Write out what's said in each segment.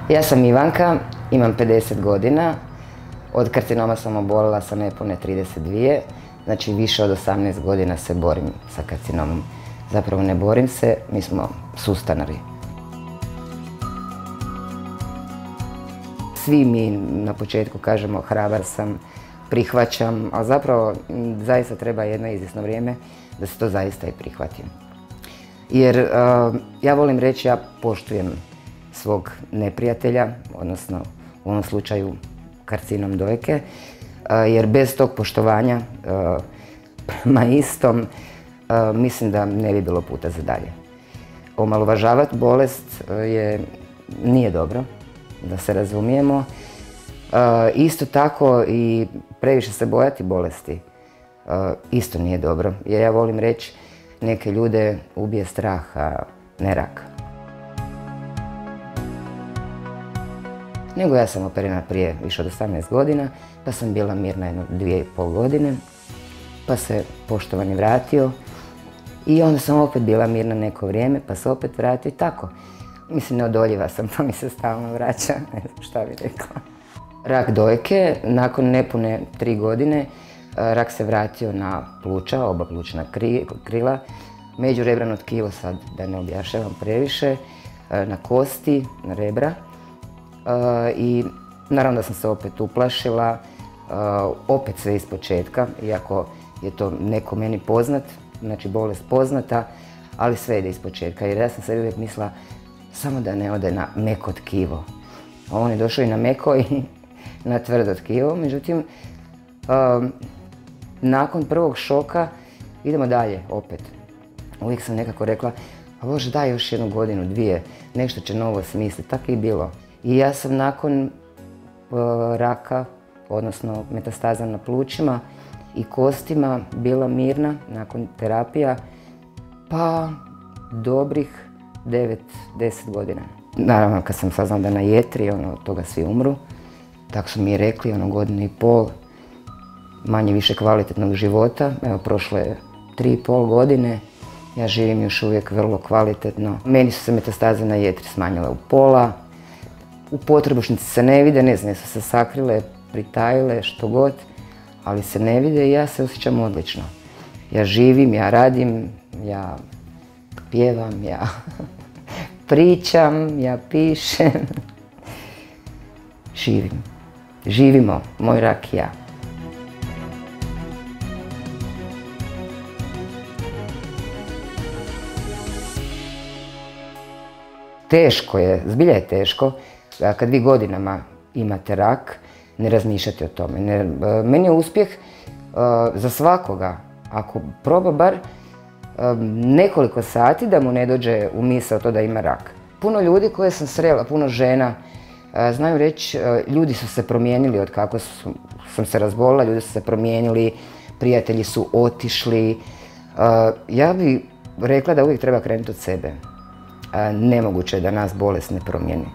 Ja sam Ivanka, imam 50 godina. Od karcinoma sam obolila sa nepune 32, znači više od 18 godina se borim sa karcinomom. Zapravo ne borim se, mi smo sustanari. Svi mi na početku kažemo hrabar sam, prihvaćam, ali zapravo zaista treba jedno izvjesno vrijeme da se to zaista i prihvatim. Jer ja volim reći, ja poštujem svog neprijatelja, odnosno u ovom slučaju karcinom dojke, jer bez tog poštovanja prema istom mislim da ne bi bilo puta za dalje. Omalovažavati bolest nije dobro, da se razumijemo. Isto tako i previše se bojati bolesti isto nije dobro, jer ja volim reći neke ljude ubije strah, a ne rak. Nego ja sam operirana prije više od 18 godina, pa sam bila mirna jedno 2,5 godine, pa se poštovani vratio i onda sam opet bila mirna neko vrijeme, pa se opet vratio i tako. Mislim, neodoljiva sam, pa mi se stalno vraća, ne znam šta bi rekla. Rak dojke, nakon nepune 3 godine, rak se vratio na pluća, oba plućna krila, međurebrano tkivo, sad da ne objašnjavam previše, na kosti, na rebra. I naravno da sam se opet uplašila, opet sve iz početka, iako je to neko meni poznat, znači bolest poznata, ali sve ide iz početka, jer ja sam sebi uvijek mislila samo da ne ode na meko tkivo. A on je došao i na meko i na tvrdo tkivo, međutim, nakon prvog šoka idemo dalje opet. Uvijek sam nekako rekla, a Bože daj još 1 godinu, 2, nešto će novo smisliti, tako i bilo. I ja sam nakon raka, odnosno metastaza na plućima i kostima, bila mirna nakon terapija, pa dobrih 9-10 godina. Naravno, kad sam saznala da na jetri, od toga svi umru, tako su mi rekli, 1,5 godine, manje više kvalitetnog života. Evo, prošlo je 3,5 godine, ja živim još uvijek vrlo kvalitetno. Meni su se metastaze na jetri smanjile u pola. U potrebušnici se ne vide, ne znam, jesu se sakrile, pritajile, što god, ali se ne vide i ja se osjećam odlično. Ja živim, ja radim, ja pjevam, ja pričam, ja pišem. Živim. Živimo, moj rak i ja. Teško je, zbilja je teško. Kad vi godinama imate rak, ne razmišljate o tome. Meni je uspjeh za svakoga, ako proba bar nekoliko sati da mu ne dođe u misao to da ima rak. Puno ljudi koje sam srela, puno žena, znaju reći, ljudi su se promijenili od kako sam se razbolila, ljudi su se promijenili, prijatelji su otišli. Ja bih rekla da uvijek treba krenuti od sebe. Nemoguće je da nas bolest ne promijeni.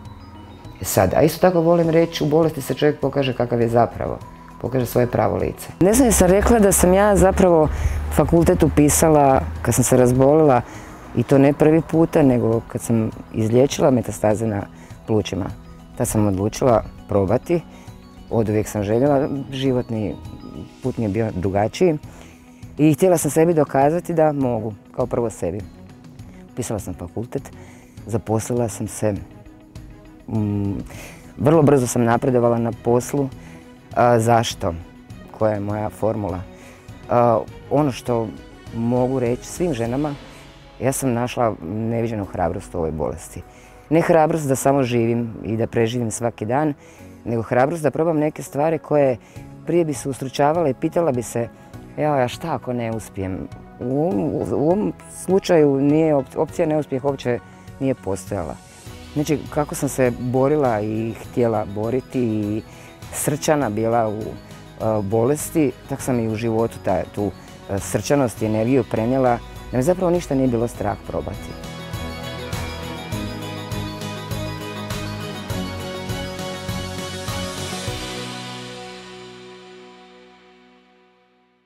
Sad, a isto tako volim reći, u bolesti se čovjek pokaže kakav je zapravo, pokaže svoje pravo lice. Ne znam, sam rekla da sam ja zapravo fakultet upisala kad sam se razbolila, i to ne prvi puta, nego kad sam izliječila metastaze na plućima. Tad sam odlučila probati, oduvijek sam željela, životni put mi je bio drugačiji i htjela sam sebi dokazati da mogu, kao prvo sebi. Upisala sam fakultet, zaposlila sam se, vrlo brzo sam napredovala na poslu. Zašto? Koja je moja formula? Ono što mogu reći svim ženama, ja sam našla neviđenu hrabrost u ovoj bolesti. Ne hrabrost da samo živim i da preživim svaki dan, nego hrabrost da probam neke stvari koje prije bi se ustručavala i pitala bi se, a šta ako ne uspijem? U ovom slučaju opcija neuspjeh uopće nije postojala. Znači, kako sam se borila i htjela boriti i srčana bila u bolesti, tako sam i u životu tu srčanost i energiju prenijela, da me zapravo ništa nije bilo strah probati.